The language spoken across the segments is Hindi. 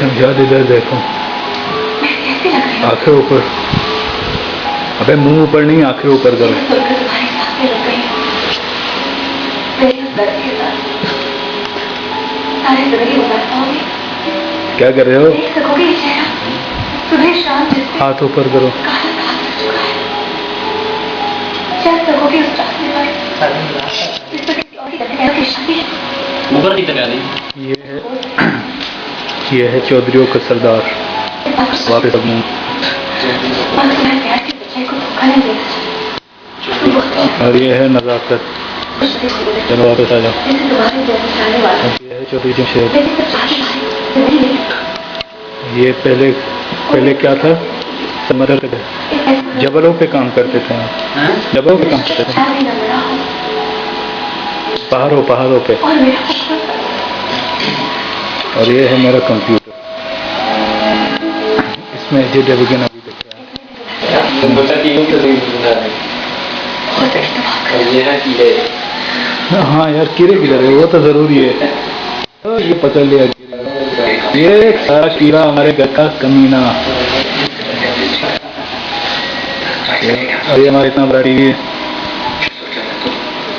शमशाद इधर देखो, मैं कैसी लग रही हूँ? आंखें ऊपर। अबे मुंह ऊपर नहीं, आंखें ऊपर करो। मैं सुनकर तुम्हारी सांसें रुक गई हूँ। मेरी उस दर्द के साथ सारी जिंदगी गुजार पाओगे? क्या कर रहे हो? देख सकोगे ये चेहरा सुबह शाम जिस पे हाथ ऊपर करो। काला घास लग चुका है? चल सकोगे उस रास्ते पर जिस पर किसी और की गलतियों की शादी है? ऊपर की तरह नहीं। ये है चौधरीयों का सरदार। वापस अब मुंह। और तुम्हें प्यार की सच्चाई को धोखा नहीं देना चाहिए। और ये है नजाकत। चलो वापस आ जाओ। जैसे तुम्हारे जैसे जाने वाला अब ये है चौधरी जमशेद। लेकिन सब शादी हमारी जिंदगी नहीं। ये पहले क्या था? समर जबलों पे काम करते थे। जबलों पे काम करते थे, शादी न मिला हो पहाड़ों पे। और मेरा खूबसूरत और ये है मेरा कंप्यूटर, इसमें जे डेविगन अभी दिख रहा है। तुम बता दी तो नहीं सुना है। बहुत इस्तेमाल कर और ये ना कीड़े। हाँ यार, कीड़े किधर है? वो तो जरूरी है। तो ये पकड़ लिया कीड़े। ये सारा कीड़ा हमारे घर का कमीना। और ये हमारा इतना बड़ा टीवी है।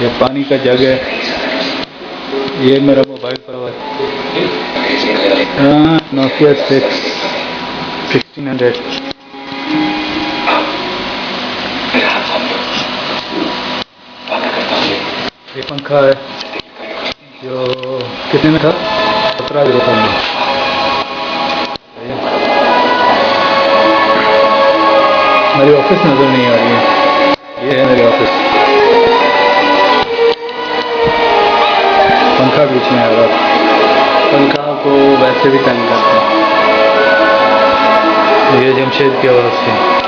ये पानी का जग है। ये मेरा मोबाइल पर नोकिया 1600। ये पंखा है जो कितने में था? 17,000 में। मेरी ऑफिस नजर नहीं आ रही है। ये है मेरी ऑफिस। पंखा बीच में आ रहा। पंखा को वैसे भी तंग करता है। ये जमशेद की आवाज़ थी।